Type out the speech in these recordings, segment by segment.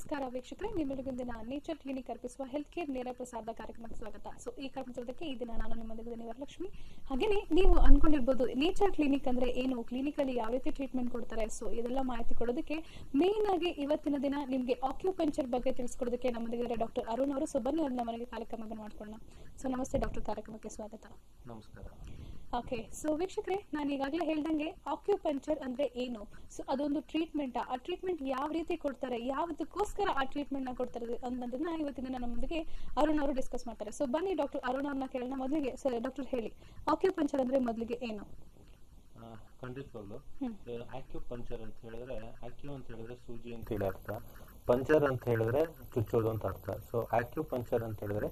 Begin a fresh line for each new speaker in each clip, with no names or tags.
ನಮಸ್ಕಾರ ವೀಕ್ಷಕರೇ, ನಿಮ್ಮೆಲ್ಲರಿಗೊಂದಿನ nature clinic ಅರ್ಪಿಸುವ ಹೆಲ್ತ್ ಕೇರ್ ನೇರ ಪ್ರಸಾದ ಕಾರ್ಯಕ್ರಮಕ್ಕೆ ಸ್ವಾಗತ. ಸೊ ಈ ಕಾರ್ಯಕ್ರಮಕ್ಕೆ ಈ ದಿನ ನಾನು ನಿಮ್ಮೊಂದಿಗೆ ವರಲಕ್ಷ್ಮಿ. ಹಾಗೇನೆ ನೀವು ಅನ್ಕೊಂಡಿರ್ಬೋದು ನೇಚರ್ ಕ್ಲಿನಿಕ್ ಅಂದ್ರೆ ಏನು, ಕ್ಲಿನಿಕ್ ಅಲ್ಲಿ ಯಾವ ರೀತಿ ಟ್ರೀಟ್ಮೆಂಟ್ ಕೊಡ್ತಾರೆ, ಸೊ ಇದೆಲ್ಲ ಮಾಹಿತಿ ಕೊಡೋದಕ್ಕೆ ಮೇನ್ ಆಗಿ ಇವತ್ತಿನ ದಿನ ನಿಮ್ಗೆ ಆಕ್ಯುಪಂಚರ್ ಬಗ್ಗೆ ತಿಳಿಸ್ಕೊಡೋದಕ್ಕೆ ನಮ್ಮೊಂದಿಗೆ ಡಾಕ್ಟರ್ ಅರುಣ್ ಅವರು. ಸೊ ಬನ್ನಿ ಅವ್ರನ್ನ ಮನೆಗೆ ಕಾರ್ಯಕ್ರಮವನ್ನು ಮಾಡ್ಕೊಳ್ಳೋಣ. ಸೊ ನಮಸ್ತೆ ಡಾಕ್ಟರ್, ಕಾರ್ಯಕ್ರಮಕ್ಕೆ ಸ್ವಾಗತ.
ನಮಸ್ಕಾರ.
ಓಕೆ, ಸೊ ವೀಕ್ಷಕರೇ, ನಾನು ಈಗಾಗಲೇ ಹೇಳ್ದಂಗೆ ಆಕ್ಯುಪಂಚರ್ ಅಂದ್ರೆ ಏನು, ಸೊ ಅದೊಂದು ಟ್ರೀಟ್ಮೆಂಟ್. ಆ ಟ್ರೀಟ್ಮೆಂಟ್ ಯಾವ ರೀತಿ ಕೊಡ್ತಾರೆ, ಯಾವ್ದಕ್ಕೋಸ್ಕರ ಆ ಟ್ರೀಟ್ಮೆಂಟ್ ನ ಕೊಡ್ತಾರೆ ಅನ್ನೋದನ್ನ ಇವತ್ತಿನ ನಮ್ಮೊಂದಿಗೆ ಅರುಣ್ ಅವರು ಡಿಸ್ಕಸ್ ಮಾಡ್ತಾರೆ. ಸೊ ಬನ್ನಿ ಡಾಕ್ಟರ್ ಅರುಣ್ ಅವ್ರನ್ನ ಕೇಳೋಣ. ಮೊದಲಿಗೆ ಸರ್ ಡಾಕ್ಟರ್ ಹೇಳಿ, ಆಕ್ಯುಪಂಚರ್ ಅಂದ್ರೆ ಮೊದಲಿಗೆ ಏನು?
ಖಂಡಿತವಾಗ್ಲು ಆಕ್ಯುಪಂಚರ್ ಅಂತ ಹೇಳಿದ್ರೆ, ಆಕ್ಯು ಅಂತ ಹೇಳಿದ್ರೆ ಸೂಜಿ ಅಂತ ಹೇಳಿ ಅರ್ಥ, ಪಂಚರ್ ಅಂತ ಹೇಳಿದ್ರೆ ಚುಚ್ಚೋದು ಅಂತ ಅರ್ಥ. ಸೊ ಆಕ್ಯುಪಂಚರ್ ಅಂತ ಹೇಳಿದ್ರೆ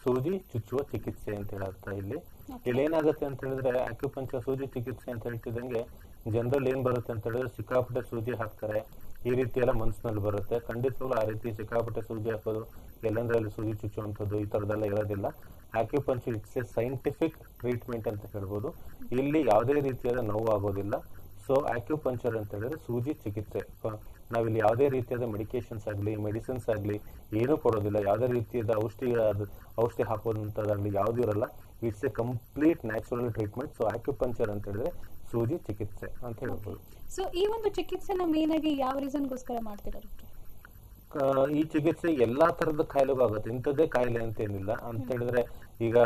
ಸೂಜಿ ಚುಚ್ಚುವ ಚಿಕಿತ್ಸೆ ಅಂತ ಹೇಳಿ ಅರ್ಥ. ಇಲ್ಲಿ ಏನಾಗುತ್ತೆ ಅಂತ ಹೇಳಿದ್ರೆ, ಆಕ್ಯುಪಂಚರ್ ಸೂಜಿ ಚಿಕಿತ್ಸೆ ಅಂತ ಹೇಳ್ತಿದ್ದಂಗೆ ಜನರಲ್ ಏನ್ ಬರುತ್ತೆ ಅಂತ ಹೇಳಿದ್ರೆ, ಸಿಕ್ಕಾಪಟ್ಟೆ ಸೂಜಿ ಹಾಕ್ತಾರೆ, ಈ ರೀತಿ ಎಲ್ಲ ಮನಸ್ಸಿನಲ್ಲಿ ಬರುತ್ತೆ. ಖಂಡಿತವಾಗ್ಲೂ ಆ ರೀತಿ ಸಿಕ್ಕಾಪಟ್ಟೆ ಸೂಜಿ ಹಾಕೋದು, ಎಲ್ಲಂದ್ರಲ್ಲಿ ಸೂಜಿ ಚುಚ್ಚುವಂಥದ್ದು ಈ ತರದೆಲ್ಲ ಇರೋದಿಲ್ಲ. Acupuncture it's A scientific treatment ಅಂತ ಹೇಳ್ಬೋದು. ಇಲ್ಲಿ ಯಾವುದೇ ರೀತಿಯಾದ ನೋವು ಆಗೋದಿಲ್ಲ. ಸೊ ಆಕ್ಯುಪಂಚರ್ ಅಂತ ಹೇಳಿದ್ರೆ ಸೂಜಿ ಚಿಕಿತ್ಸೆ. ನಾವಿಲ್ಲಿ ಯಾವುದೇ ರೀತಿಯಾದ ಮೆಡಿಕೇಶನ್ಸ್ ಆಗಲಿ ಮೆಡಿಸಿನ್ಸ್ ಆಗಲಿ ಏನೂ ಕೊಡೋದಿಲ್ಲ. ಯಾವುದೇ ರೀತಿಯಾದ ಔಷಧಿ ಹಾಕೋದಂಥದ್ದಾಗಲಿ ಯಾವುದೂ ಇರಲ್ಲ. It's A complete natural treatment. So acupuncture ಅಂತ ಹೇಳಿದ್ರೆ ಸೂಜಿ ಚಿಕಿತ್ಸೆ ಅಂತ ಹೇಳ್ಬೋದು.
ಸೊ ಈ ಒಂದು ಚಿಕಿತ್ಸೆನ ಮೇನ್ ಆಗಿ ಯಾವ ರೀಸನ್ಗೋಸ್ಕರ ಮಾಡ್ತೀರಾ ಡಾಕ್ಟರ್?
ಈ ಚಿಕಿತ್ಸೆ ಎಲ್ಲಾ ತರದ ಕಾಯಿಲೆಗೂ ಆಗುತ್ತೆ, ಇಂಥದ್ದೇ ಕಾಯಿಲೆ ಅಂತ ಏನಿಲ್ಲ. ಅಂತ ಹೇಳಿದ್ರೆ ಈಗ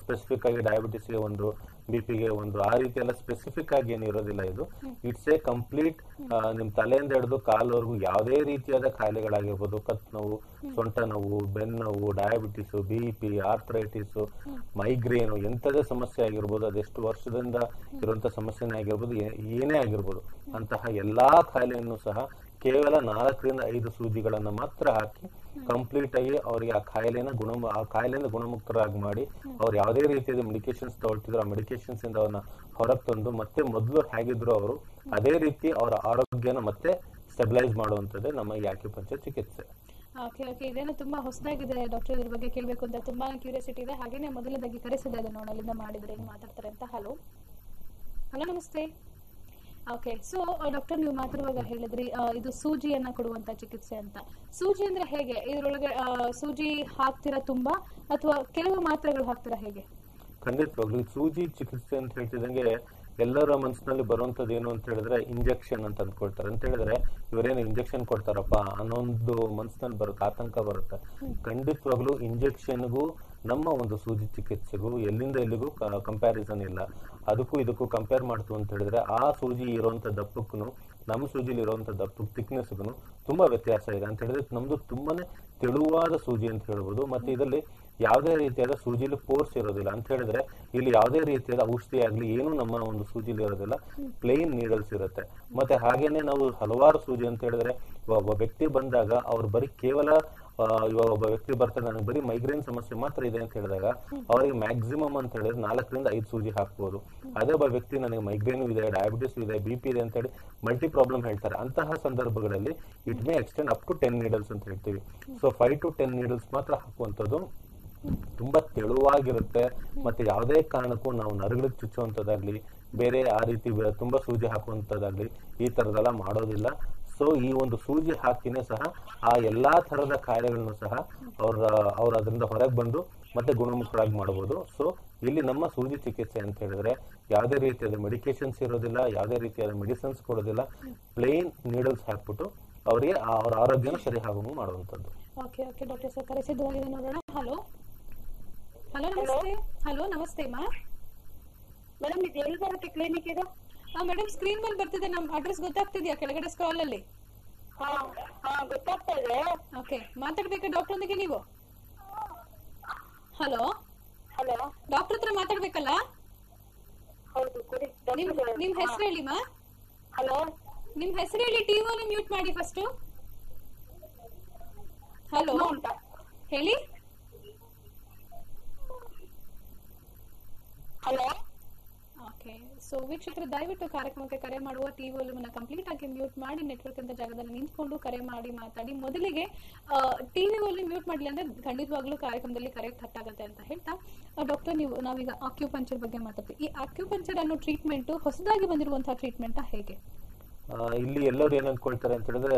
ಸ್ಪೆಸಿಫಿಕ್ ಆಗಿ ಡಯಾಬಿಟಿಸ್ಗೆ ಒಂದು, ಬಿಪಿಗೆ ಒಂದು, ಆ ರೀತಿ ಎಲ್ಲ ಸ್ಪೆಸಿಫಿಕ್ ಆಗಿ ಏನಿರೋದಿಲ್ಲ. ಇದು ಇಟ್ಸ್ ಎ ಕಂಪ್ಲೀಟ್ ನಿಮ್ ತಲೆಯಿಂದ ಹಿಡಿದು ಕಾಲವರೆಗೂ ಯಾವುದೇ ರೀತಿಯಾದ ಕಾಯಿಲೆಗಳಾಗಿರ್ಬೋದು, ಕತ್ ನೋವು, ಸೊಂಟ ನೋವು, ಬೆನ್ನು ನೋವು, ಡಯಾಬಿಟಿಸ್, ಬಿಪಿ, ಆರ್ಥರೈಟಿಸ್, ಮೈಗ್ರೇನು, ಎಂಥದೇ ಸಮಸ್ಯೆ ಆಗಿರ್ಬೋದು, ಅದೆಷ್ಟು ವರ್ಷದಿಂದ ಇರುವಂತ ಸಮಸ್ಯೆನೇ ಆಗಿರ್ಬೋದು, ಏನೇ ಆಗಿರ್ಬೋದು, ಅಂತಹ ಎಲ್ಲಾ ಕಾಯಿಲೆಯನ್ನು ಸಹ ಕೇವಲ 4ರಿಂದ 5 ಸೂಜಿಗಳನ್ನ ಮಾತ್ರ ಹಾಕಿ ಕಂಪ್ಲೀಟ್ ಆಗಿ ಅವರಿಗೆ ಆ ಕಾಯಿಲೆಯಿಂದ ಗುಣಮುಕ್ತರಾಗಿ ಮಾಡಿ, ಅವ್ರು ಯಾವುದೇ ರೀತಿಯಾದ ಮೆಡಿಕೇಶನ್ಸ್ ತಗೊಳ್ತಿದ್ರು ಆ ಮೆಡಿಕೇಶನ್ಸ್ ಇಂದ ಅವ್ರನ್ನ ಹೊರಗೆ ತಂದು ಮತ್ತೆ ಮೊದಲು ಹೇಗಿದ್ರು ಅವರು ಅದೇ ರೀತಿ ಅವರ ಆರೋಗ್ಯನ ಮತ್ತೆ ಸ್ಟೆಬಿಲೈಸ್ ಮಾಡುವಂತದ್ದೇ ನಮ್ಮ ಈ ಆಕ್ಯುಪಂಚರ್ ಚಿಕಿತ್ಸೆ.
ಓಕೆ ಓಕೆ, ಇದೇನೋ ತುಂಬಾ ಹೊಸದಾಗಿದೆ ಡಾಕ್ಟರ್, ಇದ್ರ ಬಗ್ಗೆ ಕೇಳಬೇಕು ಅಂತ ತುಂಬಾ ಕ್ಯೂರಿಯಾಸಿಟಿ ಇದೆ. ಹಾಗೇನೆ ಮೊದಲದಾಗಿ ಕರೆಸಿದೆ ಅದನ್ನ ನೋಡಲಿಂದ ಮಾಡಿದ್ರೆ ಏನು ಮಾತಾಡ್ತಾರೆ ಅಂತ. ಹಲೋ ಹಲೋ, ನಮಸ್ತೆ. ಓಕೆ, ಸೊ ಡಾಕ್ಟರ್ ನೀವು ಮಾತಾಡುವಾಗ ಹೇಳಿದ್ರಿ ಇದು ಸೂಜಿಯನ್ನ ಕೊಡುವಂತ ಚಿಕಿತ್ಸೆ ಅಂತ. ಸೂಜಿ ಅಂದ್ರೆ ಹೇಗೆ, ಇದ್ರೊಳಗೆ ಸೂಜಿ ಹಾಕ್ತಿರಾ ತುಂಬಾ ಅಥವಾ ಕೆಲವು ಮಾತ್ರೆಗಳು ಹಾಕ್ತಿರಾ, ಹೇಗೆ?
ಖಂಡಿತವಾಗ್ಲು ಸೂಜಿ ಚಿಕಿತ್ಸೆ ಅಂತ ಹೇಳ್ತಿದಂಗೆ ಎಲ್ಲರ ಮನಸ್ಸಿನಲ್ಲಿ ಬರುವಂತದ್ದು ಏನು ಅಂತ ಹೇಳಿದ್ರೆ ಇಂಜೆಕ್ಷನ್ ಅಂತ ಅಂದ್ಕೊಳ್ತಾರೆ. ಅಂತ ಹೇಳಿದ್ರೆ ಇವರೇನು ಇಂಜೆಕ್ಷನ್ ಕೊಡ್ತಾರಪ್ಪ ಅನ್ನೊಂದು ಮನಸ್ಸಿನಲ್ಲಿ ಬರುತ್ತೆ, ಆತಂಕ ಬರುತ್ತೆ. ಖಂಡಿತವಾಗ್ಲು ಇಂಜೆಕ್ಷನ್ಗೂ ನಮ್ಮ ಒಂದು ಸೂಜಿ ಚಿಕಿತ್ಸೆಗೂ ಎಲ್ಲಿಂದ ಎಲ್ಲಿಗೂ ಕಂಪ್ಯಾರಿಸನ್ ಇಲ್ಲ. ಅದಕ್ಕೂ ಇದಕ್ಕೂ ಕಂಪೇರ್ ಮಾಡ್ತು ಅಂತ ಹೇಳಿದ್ರೆ ಆ ಸೂಜಿ ಇರುವಂತ ದಪ್ಪಕ್ಕೂ ನಮ್ಮ ಸೂಜಿಲಿ ಇರುವಂತ ದಪ್ಪಕ್ಕೆ ಥಿಕ್ನೆಸ್ಗೂ ತುಂಬಾ ವ್ಯತ್ಯಾಸ ಇದೆ. ಅಂತ ಹೇಳಿದ್ರೆ ನಮ್ದು ತುಂಬಾನೇ ತೆಳುವಾದ ಸೂಜಿ ಅಂತ ಹೇಳ್ಬೋದು. ಮತ್ತೆ ಇದರಲ್ಲಿ ಯಾವುದೇ ರೀತಿಯಾದ ಸೂಜಿಲಿ ಫೋರ್ಸ್ ಇರೋದಿಲ್ಲ. ಅಂತ ಹೇಳಿದ್ರೆ ಇಲ್ಲಿ ಯಾವುದೇ ರೀತಿಯಾದ ಔಷಧಿ ಆಗ್ಲಿ ಏನು ನಮ್ಮ ಒಂದು ಸೂಜಿಲಿ ಇರೋದಿಲ್ಲ, ಪ್ಲೇನ್ ನೀಡಲ್ಸ್ ಇರುತ್ತೆ. ಮತ್ತೆ ಹಾಗೇನೆ ನಾವು ಹಲವಾರು ಸೂಜಿ ಅಂತ ಹೇಳಿದ್ರೆ ಒಬ್ಬ ವ್ಯಕ್ತಿ ಬಂದಾಗ ಅವ್ರು ಬರೀ ಕೇವಲ ಇವಾಗ ಒಬ್ಬ ವ್ಯಕ್ತಿ ಬರ್ತಾರೆ, ನನಗೆ ಬರೀ ಮೈಗ್ರೇನ್ ಸಮಸ್ಯೆ ಮಾತ್ರ ಇದೆ ಅಂತ ಹೇಳಿದಾಗ ಅವರಿಗೆ ಮ್ಯಾಕ್ಸಿಮಮ್ ಅಂತ ಹೇಳಿದ್ರೆ 4ರಿಂದ 5 ಸೂಜಿ ಹಾಕ್ಬೋದು. ಅದೇ ಒಬ್ಬ ವ್ಯಕ್ತಿ ನನಗೆ ಮೈಗ್ರೇನ್ ಇದೆ, ಡಯಾಬಿಟಿಸ್ ಇದೆ, ಬಿಪಿ ಇದೆ ಅಂತ ಹೇಳಿ ಮಲ್ಟಿ ಪ್ರಾಬ್ಲಮ್ ಹೇಳ್ತಾರೆ. ಅಂತಹ ಸಂದರ್ಭಗಳಲ್ಲಿ it may extend up to 10 needles ಅಂತ ಹೇಳ್ತೀವಿ. ಸೊ 5 to 10 ನೀಡಲ್ಸ್ ಮಾತ್ರ ಹಾಕುವಂಥದ್ದು ತುಂಬಾ ತೆಳುವಾಗಿರುತ್ತೆ. ಮತ್ತೆ ಯಾವುದೇ ಕಾರಣಕ್ಕೂ ನಾವು ನರಗಳಿಗೆ ಚುಚ್ಚುವಂಥದ್ದಾಗ್ಲಿ ಬೇರೆ ಆ ರೀತಿ ತುಂಬಾ ಸೂಜಿ ಹಾಕುವಂಥದ್ದಾಗ್ಲಿ ಈ ತರದೆಲ್ಲ ಮಾಡೋದಿಲ್ಲ. ಸೊ ಈ ಒಂದು ಸೂಜಿ ಹಾಕಿನೇ ಸಹ ಆ ಎಲ್ಲಾ ತರದ ಕಾಯಿಲೆಗಳನ್ನು ಸಹ ಅವ್ರ ಅದರಿಂದ ಹೊರಗೆ ಬಂದು ಮತ್ತೆ ಗುಣಮುಖರಾಗಿ ಮಾಡಬಹುದು. ಸೊ ಇಲ್ಲಿ ನಮ್ಮ ಸೂಜಿ ಚಿಕಿತ್ಸೆ ಅಂತ ಹೇಳಿದ್ರೆ ಯಾವುದೇ ರೀತಿಯಾದ ಮೆಡಿಕೇಶನ್ಸ್ ಇರೋದಿಲ್ಲ, ಯಾವುದೇ ರೀತಿಯಾದ ಮೆಡಿಸಿನ್ಸ್ ಕೊಡೋದಿಲ್ಲ, ಪ್ಲೇನ್ ನೀಡಲ್ಸ್ ಹಾಕ್ಬಿಟ್ಟು ಅವರಿಗೆ ಅವ್ರ ಆರೋಗ್ಯನ ಸರಿ ಆಗುವಂಗೆ ಮಾಡುವಂಥದ್ದು.
ಓಕೆ ಓಕೆ ಡಾಕ್ಟರ್ ಸರ್, ಕರೆಸಿದ್ದು ನೋಡೋಣ. ಹಲೋ ಹಲೋ, ನಮಸ್ತೆ. ಹಲೋ ನಮಸ್ತೆ ಮಾ.
ಮೇಡಮ್ ಇದು ಎಲ್ಲಿ ಬರುತ್ತೆ ಕ್ಲಿನಿಕ್ ಇದು?
ಮೇಡಮ್ ಸ್ಕ್ರೀನ್ ಮೇಲೆ ಬರ್ತಿದೆ, ನಮ್ ಅಡ್ರೆಸ್ ಗೊತ್ತಾಗ್ತಿದ್ಯಾ ಕೆಳಗಡೆ ಸ್ಕ್ರಾಲ್ ಅಲ್ಲಿ?
ಗೊತ್ತಾಗ್ತಾ ಇದೆ.
ಓಕೆ, ಮಾತಾಡ್ಬೇಕಾ ಡಾಕ್ಟರ್ ಒಂದಿಗೆ ನೀವು? ಹಲೋ
ಹಲೋ,
ಡಾಕ್ಟರ್ ಹತ್ರ ಮಾತಾಡ್ಬೇಕಲ್ಲ?
ಹೌದು ಕೊಡಿ.
ನಿಮ್ ಹೆಸರು ಹೇಳಿ ಮಾ.
ಹಲೋ,
ನಿಮ್ ಹೆಸರು ಹೇಳಿ, ಟಿವಿ ಮ್ಯೂಟ್ ಮಾಡಿ ಫಸ್ಟ್. ಹಲೋ ಹೇಳಿ.
ಹಲೋ.
ಓಕೆ, ಸೊ ವೀಕ್ಷಕರು ದಯವಿಟ್ಟು ಕಾರ್ಯಕ್ರಮಕ್ಕೆ ಕರೆ ಮಾಡುವ ಟಿವಿ ವಾಲ್ಯೂಮ್ ಕಂಪ್ಲೀಟ್ ಆಗಿ ಮ್ಯೂಟ್ ಮಾಡಿ ನೆಟ್ವರ್ಕ್ ಅಂತ ಜಾಗದಲ್ಲಿ ನಿಂತ್ಕೊಂಡು ಕರೆ ಮಾಡಿ ಮಾತಾಡಿ. ಮೊದಲಿಗೆ ಟಿವಿ ವಾಲ್ಯೂಮ್ ಮ್ಯೂಟ್ ಮಾಡಲಿ ಅಂದ್ರೆ ಖಂಡಿತವಾಗ್ಲೂ ಕಾರ್ಯಕ್ರಮದಲ್ಲಿ ಕರೆ ಕಟ್ ಆಗುತ್ತೆ ಅಂತ ಹೇಳ್ತಾ, ಡಾಕ್ಟರ್ ನಾವೀಗ ಆಕ್ಯುಪಂಚರ್ ಬಗ್ಗೆ ಮಾತಾಡ್ತೀವಿ. ಈ ಆಕ್ಯುಪಂಚರ್ ಅನ್ನೋ ಟ್ರೀಟ್ಮೆಂಟ್ ಹೊಸದಾಗಿ ಬಂದಿರುವಂತಹ ಟ್ರೀಟ್ಮೆಂಟ್ ಹೇಗೆ?
ಇಲ್ಲಿ ಎಲ್ಲರೂ ಏನ್ ಅನ್ಕೊಳ್ತಾರೆ ಅಂತ ಹೇಳಿದ್ರೆ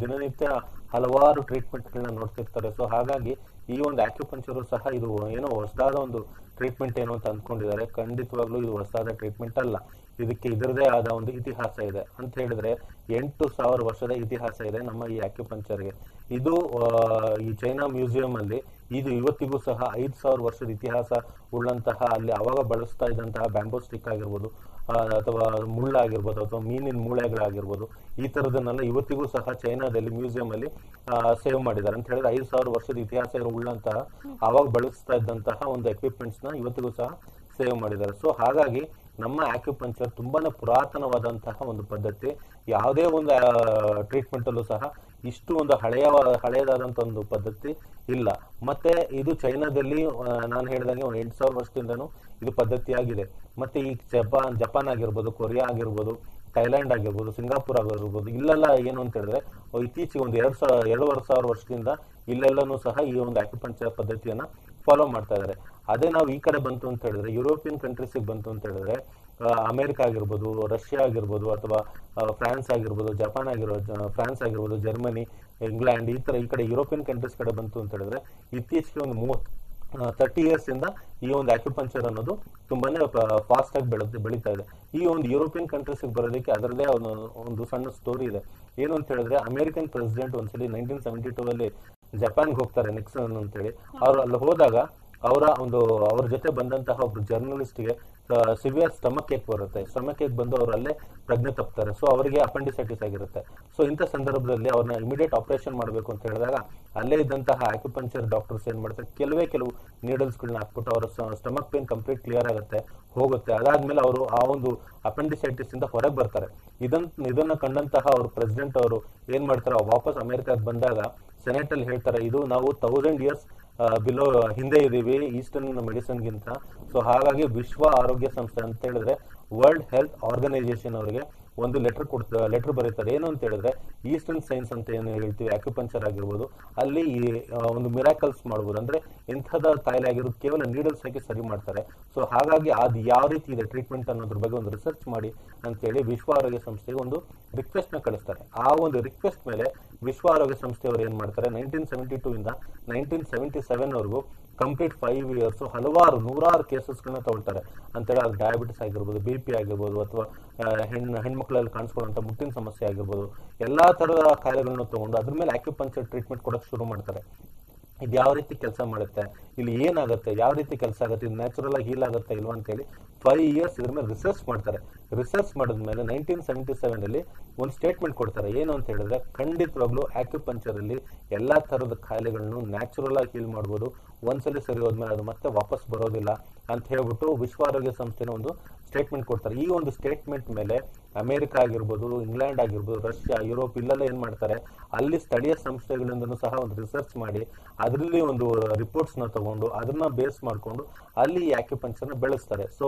ದಿನನಿತ್ಯ ಹಲವಾರು ಟ್ರೀಟ್ಮೆಂಟ್ಗಳನ್ನ ನೋಡ್ತಿರ್ತಾರೆ. ಸೊ ಹಾಗಾಗಿ ಈ ಒಂದು ಆಕ್ಯುಪಂಚರು ಸಹ ಇದು ಏನೋ ಹೊಸದಾದ ಒಂದು ಟ್ರೀಟ್ಮೆಂಟ್ ಏನು ಅಂತ ಅಂದ್ಕೊಂಡಿದ್ದಾರೆ. ಖಂಡಿತವಾಗ್ಲೂ ಇದು ಹೊಸದಾದ ಟ್ರೀಟ್ಮೆಂಟ್ ಅಲ್ಲ. ಇದಕ್ಕೆ ಇದರದೇ ಆದ ಒಂದು ಇತಿಹಾಸ ಇದೆ ಅಂತ ಹೇಳಿದ್ರೆ 8,000 ವರ್ಷದ ಇತಿಹಾಸ ಇದೆ ನಮ್ಮ ಈ ಆಕ್ಯುಪಂಚರ್ಗೆ. ಇದು ಈ ಚೈನಾ ಮ್ಯೂಸಿಯಂ ಅಲ್ಲಿ ಇದು ಇವತ್ತಿಗೂ ಸಹ 5,000 ವರ್ಷದ ಇತಿಹಾಸ ಉಳ್ಳಂತಹ ಅಲ್ಲಿ ಅವಾಗ ಬಳಸ್ತಾ ಇದ್ದಂತಹ ಬ್ಯಾಂಬೋ ಸ್ಟಿಕ್ ಆಗಿರ್ಬೋದು, ಅಥವಾ ಮುಳ್ಳಾಗಿರ್ಬೋದು, ಅಥವಾ ಮೀನಿನ ಮೂಳೆಗಳಾಗಿರ್ಬೋದು, ಈ ತರದನ್ನೆಲ್ಲ ಇವತ್ತಿಗೂ ಸಹ ಚೈನಾದಲ್ಲಿ ಮ್ಯೂಸಿಯಂ ಅಲ್ಲಿ ಸೇವ್ ಮಾಡಿದ್ದಾರೆ. ಅಂತ ಹೇಳಿದ್ರೆ 5,000 ವರ್ಷದ ಇತಿಹಾಸ ಉಳ್ಳಂತಹ ಅವಾಗ ಬಳಸ್ತಾ ಇದ್ದಂತಹ ಒಂದು ಎಕ್ವಿಪ್ಮೆಂಟ್ಸ್ ನ ಇವತ್ತಿಗೂ ಸಹ ಸೇವ್ ಮಾಡಿದ್ದಾರೆ. ಸೊ ಹಾಗಾಗಿ ನಮ್ಮ ಆಕ್ಯುಪಂಚರ್ ತುಂಬಾನೇ ಪುರಾತನವಾದಂತಹ ಒಂದು ಪದ್ಧತಿ. ಯಾವುದೇ ಒಂದು ಟ್ರೀಟ್ಮೆಂಟ್ ಅಲ್ಲೂ ಸಹ ಇಷ್ಟು ಒಂದು ಹಳೆಯದಾದಂತಹ ಒಂದು ಪದ್ಧತಿ ಇಲ್ಲ. ಮತ್ತೆ ಇದು ಚೈನಾದಲ್ಲಿ ನಾನು ಹೇಳಿದಂಗೆ 8,000 ವರ್ಷದಿಂದನೂ ಇದು ಪದ್ಧತಿ ಆಗಿದೆ. ಮತ್ತೆ ಈ ಜಪಾನ್ ಆಗಿರ್ಬೋದು, ಕೊರಿಯಾ ಆಗಿರ್ಬೋದು, ಥೈಲ್ಯಾಂಡ್ ಆಗಿರ್ಬೋದು, ಸಿಂಗಾಪುರ್ ಆಗಿರ್ಬೋದು, ಇಲ್ಲೆಲ್ಲ ಏನು ಅಂತ ಹೇಳಿದ್ರೆ ಇತ್ತೀಚೆಗೆ ಒಂದು 2,500 ವರ್ಷದಿಂದ ಇಲ್ಲೆಲ್ಲನೂ ಸಹ ಈ ಒಂದು ಆಕ್ಯುಪಂಚರ್ ಪದ್ಧತಿಯನ್ನ ಫಾಲೋ ಮಾಡ್ತಾ ಇದ್ದಾರೆ. ಅದೇ ನಾವು ಈ ಕಡೆ ಬಂತು ಅಂತ ಹೇಳಿದ್ರೆ ಯುರೋಪಿಯನ್ ಕಂಟ್ರೀಸ್ ಬಂತು ಅಂತ ಹೇಳಿದ್ರೆ ಅಮೆರಿಕ ಆಗಿರ್ಬೋದು, ರಷ್ಯಾ ಆಗಿರ್ಬೋದು, ಅಥವಾ ಫ್ರಾನ್ಸ್ ಆಗಿರ್ಬೋದು, ಜಪಾನ್ ಆಗಿರ್ಬೋದು, ಫ್ರಾನ್ಸ್ ಆಗಿರ್ಬೋದು, ಜರ್ಮನಿ, ಇಂಗ್ಲೆಂಡ್, ಈ ಕಡೆ ಯುರೋಪಿಯನ್ ಕಂಟ್ರೀಸ್ ಕಡೆ ಬಂತು ಅಂತ ಹೇಳಿದ್ರೆ ಇತ್ತೀಚೆಗೆ ಒಂದು 30 ಇಯರ್ಸ್ ಇಂದ ಈ ಒಂದು ಆಕ್ಯುಪಂಚರ್ ಅನ್ನೋದು ತುಂಬಾನೇ ಫಾಸ್ಟ್ ಆಗಿ ಬೆಳೀತಾ ಇದೆ. ಈ ಒಂದು ಯುರೋಪಿಯನ್ ಕಂಟ್ರೀಸ್ ಬರೋದಕ್ಕೆ ಅದರದೇ ಒಂದು ಸಣ್ಣ ಸ್ಟೋರಿ ಇದೆ. ಏನು ಅಂತ ಹೇಳಿದ್ರೆ ಅಮೆರಿಕನ್ ಪ್ರೆಸಿಡೆಂಟ್ ಒಂದ್ಸಲಿ 1972 ಅಲ್ಲಿ ಜಪಾನ್ಗೆ ಹೋಗ್ತಾರೆ, ನಿಕ್ಸನ್ ಅಂತೇಳಿ. ಅವ್ರು ಅಲ್ಲಿ ಹೋದಾಗ ಅವ್ರ ಜೊತೆ ಬಂದಂತಹ ಒಬ್ರು ಜರ್ನಲಿಸ್ಟ್ಗೆ ಸಿವಿಯರ್ ಸ್ಟಮಕ್ ಏಕ್ ಬರುತ್ತೆ. ಸ್ಟಮಕ್ ಏಕ್ ಬಂದು ಅವ್ರು ಅಲ್ಲೇ ಪ್ರಜ್ಞೆ ತಪ್ತಾರೆ. ಸೊ ಅವರಿಗೆ ಅಪೆಂಡಿಸೈಟಿಸ್ ಆಗಿರುತ್ತೆ. ಸೊ ಇಂಥ ಸಂದರ್ಭದಲ್ಲಿ ಅವ್ರನ್ನ ಇಮಿಡಿಯೇಟ್ ಆಪರೇಷನ್ ಮಾಡಬೇಕು ಅಂತ ಹೇಳಿದಾಗ ಅಲ್ಲೇ ಇದ್ದಂತಹ ಆಕ್ಯುಪಂಚರ್ ಡಾಕ್ಟರ್ಸ್ ಏನ್ ಮಾಡ್ತಾರೆ, ಕೆಲವು ನೀಡಲ್ಸ್ ಗಳನ್ನ ಹಾಕ್ಬಿಟ್ಟು ಅವರ ಸ್ಟಮಕ್ ಪೇನ್ ಕಂಪ್ಲೀಟ್ ಕ್ಲಿಯರ್ ಆಗುತ್ತೆ, ಹೋಗುತ್ತೆ. ಅದಾದ್ಮೇಲೆ ಅವರು ಆ ಒಂದು ಅಪೆಂಡಿಸೈಟಿಸ್ ಇಂದ ಹೊರಗೆ ಬರ್ತಾರೆ. ಇದನ್ನ ಕಂಡಂತಹ ಅವ್ರ ಪ್ರೆಸಿಡೆಂಟ್ ಅವರು ಏನ್ ಮಾಡ್ತಾರೆ, ವಾಪಸ್ ಅಮೆರಿಕಾಗ್ ಬಂದಾಗ ಸೆನೆಟ್ ಅಲ್ಲಿ ಹೇಳ್ತಾರೆ, ಇದು ನಾವು 1000 years ಬಿಲೋ ಹಿಂದೆ ಇದೀವಿ ಈಸ್ಟರ್ನ್ ಮೆಡಿಸಿನ್ ಗಿಂತ. ಸೊ ಹಾಗಾಗಿ ವಿಶ್ವ ಆರೋಗ್ಯ ಸಂಸ್ಥೆ ಅಂತ ಹೇಳಿದ್ರೆ ವರ್ಲ್ಡ್ ಹೆಲ್ತ್ ಆರ್ಗನೈಸೇಷನ್ ಅವರಿಗೆ ಒಂದು ಲೆಟರ್ ಬರೀತಾರೆ. ಏನು ಅಂತ ಹೇಳಿದ್ರೆ ಈಸ್ಟರ್ನ್ ಸೈನ್ಸ್ ಅಂತ ಏನು ಹೇಳ್ತೀವಿ, ಆಕ್ಯುಪಂಚರ್ ಆಗಿರ್ಬೋದು, ಅಲ್ಲಿ ಒಂದು ಮಿರಾಕಲ್ಸ್ ಮಾಡ್ಬೋದು. ಅಂದ್ರೆ ಎಂಥದ ಕಾಯಿಲೆ ಆಗಿರೋದು ಕೇವಲ ನೀಡಲ್ಸ್ ಹಾಕಿ ಸರಿ ಮಾಡ್ತಾರೆ. ಸೊ ಹಾಗಾಗಿ ಅದು ಯಾವ ರೀತಿ ಇದೆ ಟ್ರೀಟ್ಮೆಂಟ್ ಅನ್ನೋದ್ರ ಬಗ್ಗೆ ಒಂದು ರಿಸರ್ಚ್ ಮಾಡಿ ಅಂತೇಳಿ ವಿಶ್ವ ಆರೋಗ್ಯ ಸಂಸ್ಥೆಗೆ ಒಂದು ರಿಕ್ವೆಸ್ಟ್ ನ ಕಳಿಸ್ತಾರೆ. ಆ ಒಂದು ರಿಕ್ವೆಸ್ಟ್ ಮೇಲೆ ವಿಶ್ವ ಆರೋಗ್ಯ ಸಂಸ್ಥೆಯವರು ಏನ್ ಮಾಡ್ತಾರೆ, 1972 ಇಂದ 1977 ವರೆಗೂ ಕಂಪ್ಲೀಟ್ 5 ಇಯರ್ಸ್ ನೂರಾರು ಕೇಸಸ್ಗಳನ್ನ ತಗೊಳ್ತಾರೆ. ಅಂತೇಳಿ ಅದು ಡಯಾಬಿಟಿಸ್ ಆಗಿರ್ಬೋದು, BP ಆಗಿರ್ಬೋದು, ಅಥವಾ ಹೆಣ್ಮಕ್ಳಲ್ಲಿ ಕಾಣಿಸ್ಕೊಳ್ಳುವಂತ ಮುಟ್ಟಿನ ಸಮಸ್ಯೆ ಆಗಿರ್ಬೋದು, ಎಲ್ಲಾ ತರದ ಕಾಯಿಲೆಗಳನ್ನ ತಗೊಂಡು ಅದ್ರ ಮೇಲೆ ಆಕ್ಯುಪಂಚರ್ ಟ್ರೀಟ್ಮೆಂಟ್ ಕೊಡಕ್ ಶುರು ಮಾಡ್ತಾರೆ. ಇದು ಯಾವ ರೀತಿ ಕೆಲಸ ಮಾಡುತ್ತೆ, ಇಲ್ಲಿ ಏನಾಗುತ್ತೆ, ಯಾವ ರೀತಿ ಕೆಲಸ ಆಗುತ್ತೆ, ಇದು ನ್ಯಾಚುರಲ್ ಆಗಿ ಹೀಲ್ ಆಗುತ್ತೆ ಇಲ್ವಾ ಅಂತ ಹೇಳಿ 5 ಇಯರ್ಸ್ ಇದ್ರ ಮೇಲೆ ರಿಸರ್ಚ್ ಮಾಡ್ತಾರೆ. ರಿಸರ್ಚ್ ಮಾಡಿದ್ಮೇಲೆ 1977 ಅಲ್ಲಿ ಒಂದು ಸ್ಟೇಟ್ಮೆಂಟ್ ಕೊಡ್ತಾರೆ. ಏನು ಅಂತ ಹೇಳಿದ್ರೆ ಖಂಡಿತವಾಗ್ಲೂ ಆಕ್ಯುಪಂಚರ್ ಅಲ್ಲಿ ಎಲ್ಲಾ ತರದ ಕಾಯಿಲೆಗಳನ್ನು ನ್ಯಾಚುರಲ್ ಆಗಿ ಹೀಲ್ ಮಾಡ್ಬೋದು, ಒಂದ್ಸಲಿ ಸರಿ ಹೋದ್ಮೇಲೆ ಅದು ಮತ್ತೆ ವಾಪಸ್ ಬರೋದಿಲ್ಲ ಅಂತ ಹೇಳ್ಬಿಟ್ಟು ವಿಶ್ವ ಆರೋಗ್ಯ ಸಂಸ್ಥೆನ ಒಂದು ಸ್ಟೇಟ್ಮೆಂಟ್ ಕೊಡ್ತಾರೆ. ಈ ಒಂದು ಸ್ಟೇಟ್ಮೆಂಟ್ ಮೇಲೆ ಅಮೆರಿಕ ಆಗಿರ್ಬೋದು, ಇಂಗ್ಲೆಂಡ್ ಆಗಿರ್ಬೋದು, ರಷ್ಯಾ, ಯುರೋಪ್ ಇಲ್ಲೆಲ್ಲ ಏನ್ ಮಾಡ್ತಾರೆ, ಅಲ್ಲಿ ಸ್ಥಳೀಯ ಸಂಸ್ಥೆಗಳಿಂದನೂ ಸಹ ಒಂದು ರಿಸರ್ಚ್ ಮಾಡಿ ಅದರಲ್ಲಿ ಒಂದು ರಿಪೋರ್ಟ್ಸ್ ನ ತಗೊಂಡು ಅದನ್ನ ಬೇಸ್ ಮಾಡ್ಕೊಂಡು ಅಲ್ಲಿ ಈ ಆಕ್ಯುಪಂಚರ್ ನ ಬೆಳೆಸ್ತಾರೆ. ಸೊ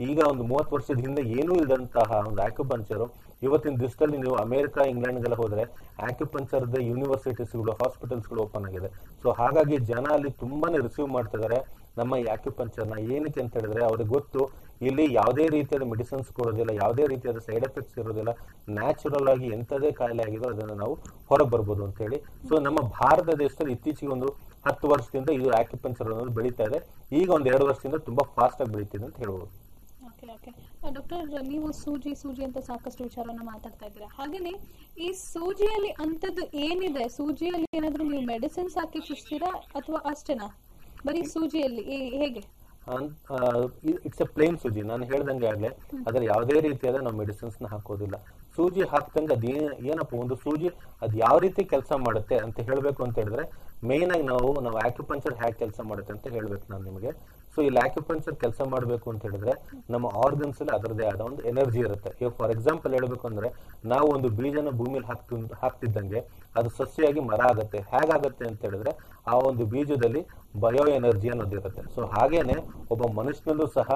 ಈಗ ಒಂದು 30 ವರ್ಷದ ಹಿಂದೆ ಏನೂ ಇಲ್ಲದಂತಹ ಒಂದು ಆಕ್ಯುಪಂಚರ್ ಇವತ್ತಿನ ದಿವಸದಲ್ಲಿ ನೀವು ಅಮೆರಿಕ, ಇಂಗ್ಲೆಂಡ್ಗೆಲ್ಲ ಹೋದ್ರೆ ಆಕ್ಯುಪಂಚರ್ ಯೂನಿವರ್ಸಿಟೀಸ್ಗಳು, ಹಾಸ್ಪಿಟಲ್ಸ್ಗಳು ಓಪನ್ ಆಗಿದೆ. ಸೊ ಹಾಗಾಗಿ ಜನ ಅಲ್ಲಿ ತುಂಬಾನೇ ರಿಸೀವ್ ಮಾಡ್ತಿದ್ದಾರೆ ನಮ್ಮ ಈ ಆಕ್ಯುಪಂಚರ್ ನ. ಏನಕ್ಕೆ ಅಂತ ಹೇಳಿದ್ರೆ ಅವ್ರಿಗೆ ಗೊತ್ತು, ಇಲ್ಲಿ ಯಾವುದೇ ರೀತಿಯಾದ ಮೆಡಿಸಿನ್ಸ್ ಕೊಡೋದಿಲ್ಲ, ಯಾವುದೇ ರೀತಿಯಾದ ಸೈಡ್ ಎಫೆಕ್ಟ್ಸ್ ಇರೋದಿಲ್ಲ, ನ್ಯಾಚುರಲ್ ಆಗಿ ಎಂತದೇ ಕಾಯಿಲೆ ಆಗಿದೋ ಅದನ್ನ ನಾವು ಹೊರಗೆ ಬರ್ಬೋದು ಅಂತ ಹೇಳಿ. ಸೊ ನಮ್ಮ ಭಾರತ ದೇಶದಲ್ಲಿ ಇತ್ತೀಚೆಗೆ ಒಂದು 10 ವರ್ಷದಿಂದ ಇದು ಆಕ್ಯುಪಂಚರ್ ಅನ್ನೋದು ಬೆಳೀತಾ ಇದೆ. ಈಗ ಒಂದು 2 ವರ್ಷದಿಂದ ತುಂಬಾ ಫಾಸ್ಟ್ ಆಗಿ ಬೆಳೀತಿದೆ ಅಂತ ಹೇಳ್ಬೋದು.
ಡಾಕ್ಟರ್, ನೀವು ಸೂಜಿ ಅಂತ ಸಾಕಷ್ಟು ವಿಚಾರವನ್ನ ಮಾತಾಡ್ತಾ ಇದ್ದೀರಾ. ಹಾಗೇನೆ ಈ ಸೂಜಿಯಲ್ಲಿ ಅಂತದ್ದು ಏನಿದೆ, ಸೂಜಿಯಲ್ಲಿ ಏನಾದ್ರೂ ನೀವು ಮೆಡಿಸಿನ್ಸ್ ಹಾಕಿ ಚುಚ್ತೀರಾ ಅಥವಾ ಅಷ್ಟೇನಾ, ಬರೀ ಸೂಜಿಯಲ್ಲಿ ಹೇಗೆ?
ಇಟ್ಸ್ ಎ ಪ್ಲೇನ್ ಸೂಜಿ. ನಾನು ಹೇಳ್ದಂಗೆ ಆಗ್ಲೇ ಅದ್ರ ಯಾವುದೇ ರೀತಿಯಾದ ನಾವು ಮೆಡಿಸಿನ್ಸ್ ನ ಹಾಕೋದಿಲ್ಲ. ಸೂಜಿ ಹಾಕ್ತಂಗೆ ಏನಪ್ಪ ಒಂದು ಸೂಜಿ ಅದ್ ಯಾವ ರೀತಿ ಕೆಲಸ ಮಾಡುತ್ತೆ ಅಂತ ಹೇಳ್ಬೇಕು ಅಂತ ಹೇಳಿದ್ರೆ ಮೇನ್ ಆಗಿ ನಾವು ಆಕ್ಯುಪಂಚರ್ ಹೇಗೆ ಕೆಲಸ ಮಾಡುತ್ತೆ ಅಂತ ಹೇಳ್ಬೇಕು ನಾನು ನಿಮಗೆ. ಸೊ ಇಲ್ಲಿ ಆಕ್ಯುಪಂಚರ್ ಕೆಲಸ ಮಾಡಬೇಕು ಅಂತ ಹೇಳಿದ್ರೆ ನಮ್ಮ ಆರ್ಗನ್ಸ್ ಅಲ್ಲಿ ಅದರದೇ ಆದ ಒಂದು ಎನರ್ಜಿ ಇರುತ್ತೆ. ಈಗ ಫಾರ್ ಎಕ್ಸಾಂಪಲ್ ಹೇಳ್ಬೇಕು ಅಂದ್ರೆ ನಾವು ಒಂದು ಬೀಜನ ಭೂಮಿಲಿ ಹಾಕ್ತಿದ್ದಂಗೆ ಅದು ಸಸ್ಯಾಗಿ ಮರ ಆಗುತ್ತೆ. ಹೇಗಾಗತ್ತೆ ಅಂತ ಹೇಳಿದ್ರೆ ಆ ಒಂದು ಬೀಜದಲ್ಲಿ ಬಯೋ ಎನರ್ಜಿ ಅನ್ನೋದಿರುತ್ತೆ. ಸೊ ಹಾಗೇನೆ ಒಬ್ಬ ಮನುಷ್ಯನಲ್ಲೂ ಸಹ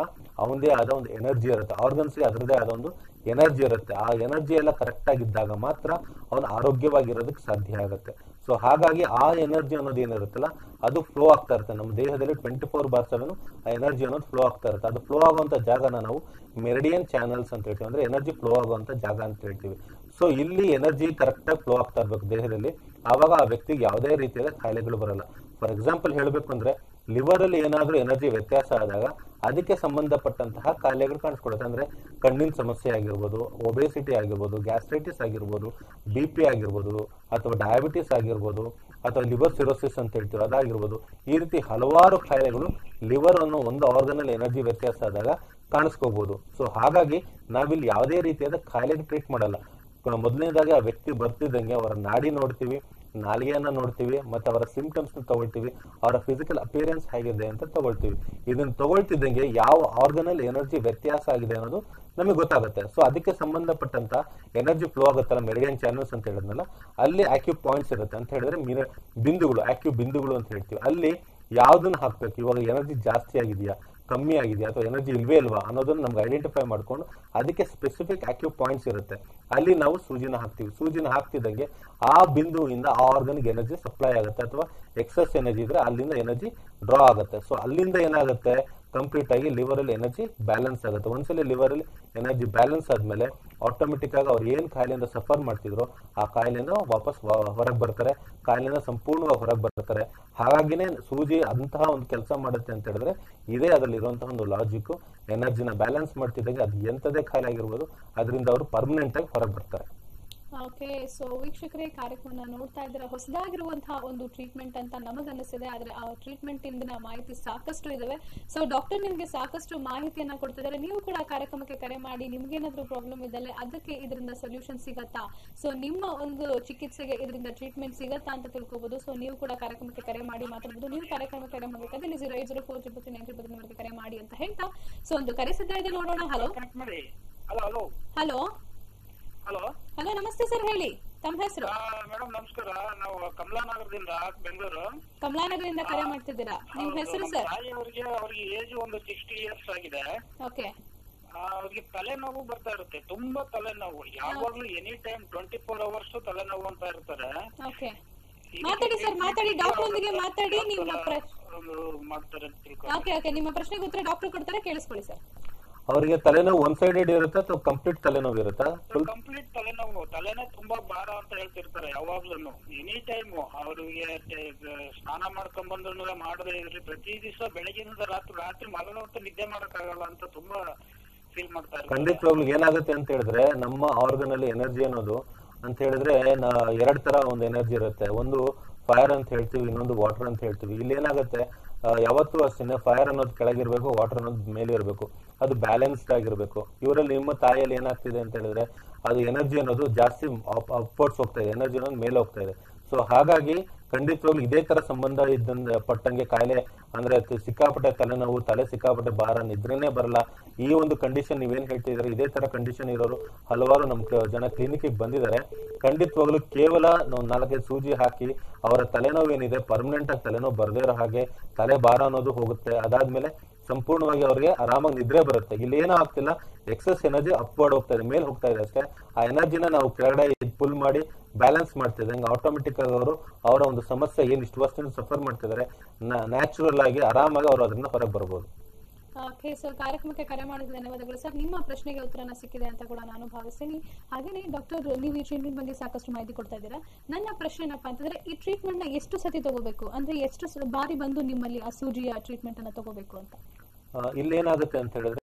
ಅವನದೇ ಆದ ಒಂದು ಎನರ್ಜಿ ಇರುತ್ತೆ, ಆರ್ಗನ್ಸ್ಗೆ ಅದರದೇ ಆದ ಒಂದು ಎನರ್ಜಿ ಇರುತ್ತೆ. ಆ ಎನರ್ಜಿ ಎಲ್ಲ ಕರೆಕ್ಟ್ ಆಗಿದ್ದಾಗ ಮಾತ್ರ ಅವನು ಆರೋಗ್ಯವಾಗಿರೋದಕ್ಕೆ ಸಾಧ್ಯ ಆಗುತ್ತೆ. ಸೊ ಸೊ ಹಾಗಾಗಿ ಆ ಎನರ್ಜಿ ಅನ್ನೋದು ಏನಿರುತ್ತಲ್ಲ ಅದು ಫ್ಲೋ ಆಗ್ತಾ ಇರುತ್ತೆ ನಮ್ಮ ದೇಹದಲ್ಲಿ 24/7 ಆ ಎನರ್ಜಿ ಅನ್ನೋದು ಫ್ಲೋ ಆಗ್ತಾ ಇರುತ್ತೆ. ಅದು ಫ್ಲೋ ಆಗುವಂತ ಜಾಗನ ನಾವು ಮೆರಿಡಿಯನ್ ಚಾನಲ್ಸ್ ಅಂತ ಹೇಳ್ತೀವಿ, ಅಂದ್ರೆ ಎನರ್ಜಿ ಫ್ಲೋ ಆಗುವಂತ ಜಾಗ ಅಂತ ಹೇಳ್ತೀವಿ. ಸೊ ಇಲ್ಲಿ ಎನರ್ಜಿ ಕರೆಕ್ಟ್ ಆಗಿ ಫ್ಲೋ ಆಗ್ತಾ ಇರ್ಬೇಕು ದೇಹದಲ್ಲಿ, ಆವಾಗ ಆ ವ್ಯಕ್ತಿಗೆ ಯಾವುದೇ ರೀತಿಯಾದ ಕಾಯಿಲೆಗಳು ಬರಲ್ಲ. ಫಾರ್ ಎಕ್ಸಾಂಪಲ್ ಹೇಳಬೇಕು ಅಂದ್ರೆ ಲಿವರ್ ಅಲ್ಲಿ ಏನಾದ್ರೂ ಎನರ್ಜಿ ವ್ಯತ್ಯಾಸ ಆದಾಗ ಅದಕ್ಕೆ ಸಂಬಂಧಪಟ್ಟಂತಹ ಕಾಯಿಲೆಗಳು ಕಾಣಿಸ್ಕೊಳ್ಳುತ್ತೆ. ಅಂದ್ರೆ ಕಣ್ಣಿನ ಸಮಸ್ಯೆ ಆಗಿರ್ಬೋದು, ಒಬೇಸಿಟಿ ಆಗಿರ್ಬೋದು, ಗ್ಯಾಸ್ಟ್ರೈಟಿಸ್ ಆಗಿರ್ಬೋದು, BP ಆಗಿರ್ಬೋದು, ಅಥವಾ ಡಯಾಬಿಟಿಸ್ ಆಗಿರ್ಬೋದು, ಅಥವಾ ಲಿವರ್ ಸಿರೋಸಿಸ್ ಅಂತ ಹೇಳ್ತೀವಿ ಅದಾಗಿರ್ಬೋದು. ಈ ರೀತಿ ಹಲವಾರು ಕಾಯಿಲೆಗಳು ಲಿವರ್ ಅನ್ನೋ ಒಂದು ಆರ್ಗನ್ ಅಲ್ಲಿ ಎನರ್ಜಿ ವ್ಯತ್ಯಾಸ ಆದಾಗ ಕಾಣಿಸ್ಕೋಬಹುದು. ಸೊ ಹಾಗಾಗಿ ನಾವಿಲ್ಲಿ ಯಾವುದೇ ರೀತಿಯಾದ ಕಾಯಿಲೆಗೆ ಟ್ರೀಟ್ ಮಾಡಲ್ಲ. ಮೊದಲನೇದಾಗಿ ಆ ವ್ಯಕ್ತಿ ಬರ್ತಿದ್ದಂಗೆ ಅವರ ನಾಡಿ ನೋಡ್ತೀವಿ, ನಾಲಿಗೆಯನ್ನ ನೋಡ್ತೀವಿ, ಮತ್ತೆ ಅವರ ಸಿಂಪ್ಟಮ್ಸ್ ನ ತಗೊಳ್ತೀವಿ, ಅವರ ಫಿಸಿಕಲ್ ಅಪಿಯರೆನ್ಸ್ ಹೇಗಿದೆ ಅಂತ ತಗೊಳ್ತೀವಿ. ಇದನ್ನ ತಗೊಳ್ತಿದ್ದಂಗೆ ಯಾವ ಆರ್ಗನ್ ಅಲ್ಲಿ ಎನರ್ಜಿ ವ್ಯತ್ಯಾಸ ಆಗಿದೆ ಅನ್ನೋದು ನಮಗೆ ಗೊತ್ತಾಗುತ್ತೆ. ಸೊ ಅದಕ್ಕೆ ಸಂಬಂಧಪಟ್ಟಂತ ಎನರ್ಜಿ ಫ್ಲೋ ಆಗುತ್ತಲ್ಲ ಮೆರಿಡಿಯನ್ ಚಾನಲ್ಸ್ ಅಂತ ಹೇಳಿದ್ನಲ್ಲ, ಅಲ್ಲಿ ಆಕ್ಯೂ ಪಾಯಿಂಟ್ಸ್ ಇರುತ್ತೆ ಅಂತ ಹೇಳಿದ್ರೆ ಬಿಂದುಗಳು, ಆಕ್ಯೂ ಬಿಂದುಗಳು ಅಂತ ಹೇಳ್ತೀವಿ. ಅಲ್ಲಿ ಯಾವ್ದನ್ನ ಹಾಕ್ಬೇಕು, ಇವಾಗ ಎನರ್ಜಿ ಜಾಸ್ತಿ ಆಗಿದೆಯಾ, ಕಮ್ಮಿ ಆಗಿದೆಯಾ, ಅಥವಾ ಎನರ್ಜಿ ಇಲ್ವೇ ಇಲ್ವಾ ಅನ್ನೋದನ್ನ ನಮ್ಗೆ ಐಡೆಂಟಿಫೈ ಮಾಡ್ಕೊಂಡು ಅದಕ್ಕೆ ಸ್ಪೆಸಿಫಿಕ್ ಆಕ್ಯೂ ಪಾಯಿಂಟ್ಸ್ ಇರುತ್ತೆ, ಅಲ್ಲಿ ನಾವು ಸೂಜಿನ ಹಾಕ್ತಿವಿ. ಸೂಜಿನ ಹಾಕ್ತಿದ್ದಂಗೆ ಆ ಬಿಂದುವಿಂದ ಆ ಆರ್ಗನ್ಗೆ ಎನರ್ಜಿ ಸಪ್ಲೈ ಆಗುತ್ತೆ, ಅಥವಾ ಎಕ್ಸಸ್ ಎನರ್ಜಿ ಇದ್ರೆ ಅಲ್ಲಿಂದ ಎನರ್ಜಿ ಡ್ರಾ ಆಗುತ್ತೆ. ಸೊ ಅಲ್ಲಿಂದ ಏನಾಗುತ್ತೆ, ಕಂಪ್ಲೀಟ್ ಆಗಿ ಲಿವರ್ ಅಲ್ಲಿ ಎನರ್ಜಿ ಬ್ಯಾಲೆನ್ಸ್ ಆಗುತ್ತೆ. ಒಂದ್ಸಲಿ ಲಿವರ್ ಅಲ್ಲಿ ಎನರ್ಜಿ ಬ್ಯಾಲೆನ್ಸ್ ಆದ್ಮೇಲೆ ಆಟೋಮೆಟಿಕ್ ಆಗಿ ಅವ್ರು ಏನ್ ಕಾಯಿಲೆಯಿಂದ ಸಫರ್ ಮಾಡ್ತಿದ್ರು ಆ ಕಾಯಿಲೆನ ವಾಪಸ್ ಹೊರಗೆ ಬರ್ತಾರೆ, ಕಾಯಿಲೆನ ಸಂಪೂರ್ಣವಾಗಿ ಹೊರಗೆ ಬರ್ತಾರೆ. ಹಾಗಾಗಿನೇ ಸೂಜಿ ಅಂತಹ ಒಂದು ಕೆಲಸ ಮಾಡುತ್ತೆ ಅಂತ ಹೇಳಿದ್ರೆ ಇದೇ ಅದರಲ್ಲಿ ಇರುವಂತಹ ಒಂದು ಲಾಜಿಕ್. ಎನರ್ಜಿನ ಬ್ಯಾಲೆನ್ಸ್ ಮಾಡ್ತಿದ್ದಂಗೆ ಅದು ಎಂತದೇ ಕಾಯಿಲೆ ಆಗಿರ್ಬೋದು ಅದರಿಂದ ಅವರು ಪರ್ಮನೆಂಟ್ ಆಗಿ ಹೊರಗೆ ಬರ್ತಾರೆ.
ಓಕೆ, ಸೊ ವೀಕ್ಷಕರೇ, ಕಾರ್ಯಕ್ರಮ ನೋಡ್ತಾ ಇದ್ದೀರಾ. ಹೊಸದಾಗಿರುವಂತಹ ಒಂದು ಟ್ರೀಟ್ಮೆಂಟ್ ಅಂತ ನಮಗನ್ನಿಸಿದೆ, ಆದ್ರೆ ಆ ಟ್ರೀಟ್ಮೆಂಟ್ ಇಂದಿನ ಮಾಹಿತಿ ಸಾಕಷ್ಟು ಇದಾವೆ. ಸೊ ಡಾಕ್ಟರ್ ನಿಮ್ಗೆ ಸಾಕಷ್ಟು ಮಾಹಿತಿಯನ್ನ ಕೊಡ್ತಿದ್ದಾರೆ. ನೀವು ಕೂಡ ಕಾರ್ಯಕ್ರಮಕ್ಕೆ ಕರೆ ಮಾಡಿ ನಿಮ್ಗೇನಾದ್ರೂ ಪ್ರಾಬ್ಲಮ್ ಇದ್ದಲ್ಲಿ ಅದಕ್ಕೆ ಇದರಿಂದ ಸೊಲ್ಯೂಷನ್ ಸಿಗತ್ತಾ, ಸೊ ನಿಮ್ಮ ಒಂದು ಚಿಕಿತ್ಸೆಗೆ ಇದರಿಂದ ಟ್ರೀಟ್ಮೆಂಟ್ ಸಿಗತ್ತಾ ಅಂತ ತಿಳ್ಕೊಬಹುದು. ಸೊ ನೀವು ಕೂಡ ಕಾರ್ಯಕ್ರಮಕ್ಕೆ ಕರೆ ಮಾಡಿ ಮಾತಾಡಬಹುದು. ನೀವು ಕಾರ್ಯಕ್ರಮಕ್ಕೆ ಕರೆ ಮಾಡಬೇಕಾದ್ರೆ 0804 ಕರೆ ಮಾಡಿ ಅಂತ ಹೇಳ್ತಾ, ಸೊ ಒಂದು ಕರೆ ಸಿದ್ಧ ಇದೆ, ನೋಡೋಣ. Hello
hello
hello
hello
hello, ನಮಸ್ತೆ ಸರ್, ಹೇಳಿ ತಮ್ಮ ಹೆಸರು?
ಮೇಡಮ್ ನಮಸ್ಕಾರ. ನಾವು ಕಮಲಾನಗರದಿಂದ ಬೆಂಗಳೂರು.
ಕಮಲಾನಗರದಿಂದ ಕರೆ ಮಾಡ್ತಿದ್ದೀರಾ, ನಿಮ್ ಹೆಸರು ಸರ್?
ಅವ್ರಿಗೆ ಏಜ್ ಒಂದು 60 years ಆಗಿದೆ.
ಓಕೆ,
ಅವ್ರಿಗೆ ತಲೆನೋವು ಬರ್ತಾ ಇರುತ್ತೆ, ತುಂಬಾ ತಲೆನೋವು, ಯಾವಾಗ್ಲೂ ಎನಿ ಟೈಮ್ 24 hours ತಲೆನೋವು ಅಂತ ಇರ್ತಾರೆ.
ಓಕೆ, ಮಾತಾಡಿ ಸರ್, ಮಾತಾಡಿ, ಡಾಕ್ಟರ್ ಒಂದಿಗೆ ಮಾತಾಡಿ. ನಿಮ್ಮ
ಮಾಡ್ತಾರೆ.
ಓಕೆ ಓಕೆ, ನಿಮ್ಮ ಪ್ರಶ್ನೆಗೆ ಉತ್ತರ ಡಾಕ್ಟರ್ ಕೊಡ್ತಾರೆ, ಕೇಳಿಸ್ಕೊಳ್ಳಿ ಸರ್.
ಅವರಿಗೆ ತಲೆನೋವು ಒನ್ ಸೈಡೆಡ್ ಇರುತ್ತಾ ಅಥವಾ ಕಂಪ್ಲೀಟ್ ತಲೆನೋವು ಇರುತ್ತಾ?
ಕಂಪ್ಲೀಟ್ ತಲೆನೋವು, ತಲೆನೇ ತುಂಬಾ ಭಾರ ಅಂತ ಹೇಳ್ತಿರ್ತಾರೆ ಯಾವಾಗ್ಲೂ, ಎನಿ ಟೈಮ್. ಅವ್ರಿಗೆ ಸ್ನಾನ ಮಾಡ್ಕೊಂಡ್ ಬಂದ್ರು ಮಾಡದೇ ಇರ್ಲಿ, ಪ್ರತಿ ದಿವಸ ಬೆಳಗಿನಿಂದ ರಾತ್ರಿ ಮಲಗೋ ಹೊತ್ತು ನಿದ್ದೆ ಮಾಡಕ್ಕಾಗಲ್ಲ ಅಂತ ತುಂಬಾ ಫೀಲ್ ಮಾಡ್ತಾ ಇರ್ತಾರೆ.
ಖಂಡಿತವಾಗ್ಲೂ ಏನಾಗುತ್ತೆ ಅಂತ ಹೇಳಿದ್ರೆ ನಮ್ಮ ಆರ್ಗನ್ ಅಲ್ಲಿ ಎನರ್ಜಿ ಅನ್ನೋದು ಅಂತ ಹೇಳಿದ್ರೆ ಎರಡ್ ತರ ಒಂದು ಎನರ್ಜಿ ಇರುತ್ತೆ. ಒಂದು ಫೈರ್ ಅಂತ ಹೇಳ್ತೀವಿ, ಇನ್ನೊಂದು ವಾಟರ್ ಅಂತ ಹೇಳ್ತೀವಿ. ಇಲ್ಲಿ ಏನಾಗುತ್ತೆ, ಯಾವತ್ತೂ ಅಷ್ಟೇ ಫೈರ್ ಅನ್ನೋದು ಕೆಳಗಿರ್ಬೇಕು, ವಾಟರ್ ಅನ್ನೋದು ಮೇಲೆ ಇರಬೇಕು, ಅದು ಬ್ಯಾಲೆನ್ಸ್ಡ್ ಆಗಿರ್ಬೇಕು. ಇವರಲ್ಲಿ ನಿಮ್ಮ ತಾಯಿಯಲ್ಲಿ ಏನಾಗ್ತಿದೆ ಅಂತ ಹೇಳಿದ್ರೆ ಅದು ಎನರ್ಜಿ ಅನ್ನೋದು ಜಾಸ್ತಿ ಅಪ್ವರ್ಡ್ಸ್ ಹೋಗ್ತಾ ಇದೆ, ಎನರ್ಜಿ ಅನ್ನೋದು ಮೇಲೆ ಹೋಗ್ತಾ ಇದೆ. ಸೊ ಹಾಗಾಗಿ ಖಂಡಿತವಾಗ್ಲೂ ಇದೇ ತರ ಸಂಬಂಧ ಇದ್ದಂಗೆ ಪಟ್ಟಂಗೆ ಕಾಯಿಲೆ ಅಂದ್ರೆ ಸಿಕ್ಕಾಪಟ್ಟೆ ತಲೆನೋವು, ತಲೆ ಸಿಕ್ಕಾಪಟ್ಟೆ ಭಾರ, ನಿದ್ರೆನೇ ಬರಲ್ಲ, ಈ ಒಂದು ಕಂಡೀಷನ್ ನೀವೇನ್ ಹೇಳ್ತಿದ್ರೆ ಇದೇ ತರ ಕಂಡೀಷನ್ ಇರೋರು ಹಲವಾರು ನಮ್ ಜನ ಕ್ಲಿನಿಕ್ ಬಂದಿದ್ದಾರೆ. ಖಂಡಿತವಾಗ್ಲೂ ಕೇವಲ ನಾವು 4-5 ಸೂಜಿ ಹಾಕಿ ಅವರ ತಲೆನೋವು ಏನಿದೆ ಪರ್ಮನೆಂಟ್ ಆಗಿ ತಲೆನೋವು ಬರದೇ ಇರೋ ಹಾಗೆ ತಲೆ ಭಾರ ಅನ್ನೋದು ಹೋಗುತ್ತೆ. ಅದಾದ್ಮೇಲೆ ಸಂಪೂರ್ಣವಾಗಿ ಅವ್ರಿಗೆ ಆರಾಮಾಗಿ ನಿದ್ರೆ ಬರುತ್ತೆ. ಇಲ್ಲಿ ಏನೂ ಆಗ್ತಿಲ್ಲ, ಎಕ್ಸಸ್ ಎನರ್ಜಿ ಅಪ್ವರ್ಡ್ ಹೋಗ್ತಾ ಇದೆ, ಮೇಲೆ ಹೋಗ್ತಾ ಇದೆ ಅಷ್ಟೇ. ಆ ಎನರ್ಜಿನ ನಾವು ಕೆಳಗಡೆ ಪುಲ್ ಮಾಡಿ ಬ್ಯಾಲೆನ್ಸ್ ಮಾಡ್ತಿದ್ದಂಗೆ ಆಟೋಮೆಟಿಕ್ ಆಗಿ ಅವರು ಅವರ ಒಂದು ಸಮಸ್ಯೆ ಏನ್ ಇಷ್ಟು ವರ್ಷದಿಂದ ಸಫರ್ ಮಾಡ್ತಿದ್ದಾರೆ ನ್ಯಾಚುರಲ್ ಆಗಿ ಆರಾಮಾಗಿ ಅವರು ಅದನ್ನ ಹೊರಗೆ ಬರ್ಬೋದು.
ಓಕೆ ಸರ್, ಕಾರ್ಯಕ್ರಮಕ್ಕೆ ಕರೆ ಮಾಡಿದ ಧನ್ಯವಾದಗಳು ಸರ್. ನಿಮ್ಮ ಪ್ರಶ್ನೆಗೆ ಉತ್ತರನ ಸಿಕ್ಕಿದೆ ಅಂತ ಕೂಡ ನಾನು ಭಾವಿಸ್ತೀನಿ. ಹಾಗೇನೆ ಡಾಕ್ಟರ್, ನೀವು ಈ ಟ್ರೀಟ್ಮೆಂಟ್ ಬಗ್ಗೆ ಸಾಕಷ್ಟು ಮಾಹಿತಿ ಕೊಡ್ತಾ ಇದ್ದೀರಾ. ನನ್ನ ಪ್ರಶ್ನೆ ಏನಪ್ಪಾ ಅಂತಂದ್ರೆ, ಈ ಟ್ರೀಟ್ಮೆಂಟ್ ನ ಎಷ್ಟು ಸತಿ ತಗೋಬೇಕು, ಅಂದ್ರೆ ಎಷ್ಟು ಬಾರಿ ಬಂದು ನಿಮ್ಮಲ್ಲಿ ಆ ಸೂಜಿಯ ಟ್ರೀಟ್ಮೆಂಟ್ ಅನ್ನ ತಗೋಬೇಕು ಅಂತ?
ಇಲ್ಲೇನಾಗುತ್ತೆ ಅಂತ ಹೇಳಿದ್ರೆ